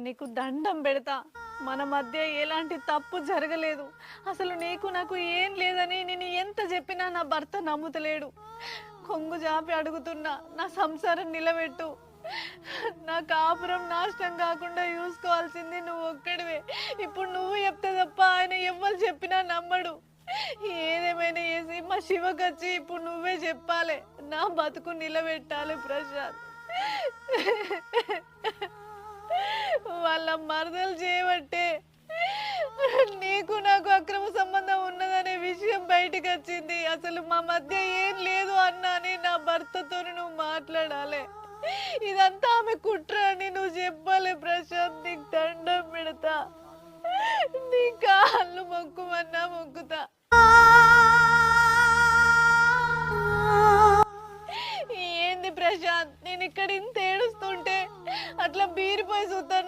నీకు దండం పెడతా. మన మధ్య ఎలాంటి తప్పు జరగలేదు. అసలు నీకు నాకు ఏం లేదని నేను ఎంత చెప్పినా నా భర్త నమ్ముతలేడు. కొంగు జాపి అడుగుతున్నా, నా సంసారం నిలబెట్టు. నా కాపురం నాశనం కాకుండా చూసుకోవాల్సింది నువ్వు ఒక్కడివే. ఇప్పుడు నువ్వు చెప్తే తప్ప ఆయన ఎవ్వరు చెప్పినా నమ్మడు. ఏదేమైనా చేసి మా శివకచ్చి ఇప్పుడు నువ్వే చెప్పాలి. నా బతుకు నిలబెట్టాలి ప్రశాంత్. వాళ్ళ మరదలు చేయబట్టే నీకు నాకు అక్రమ సంబంధం ఉన్నదనే విషయం బయటకు వచ్చింది. అసలు మా మధ్య ఏం లేదు అన్నా అని నా భర్తతో నువ్వు మాట్లాడాలి. ఇదంతా ఆమె కుట్ర అని నువ్వు చెప్పాలి ప్రశాంత్. నీకు దండం పెడతా, నీ కాళ్ళు మొక్కుమన్నా మొక్కుతా. ఏంది ప్రశాంత్, నేను ఇక్కడ ఇంత ఏడుస్తుంటే అట్లా బీరిపోయి చూస్తాను.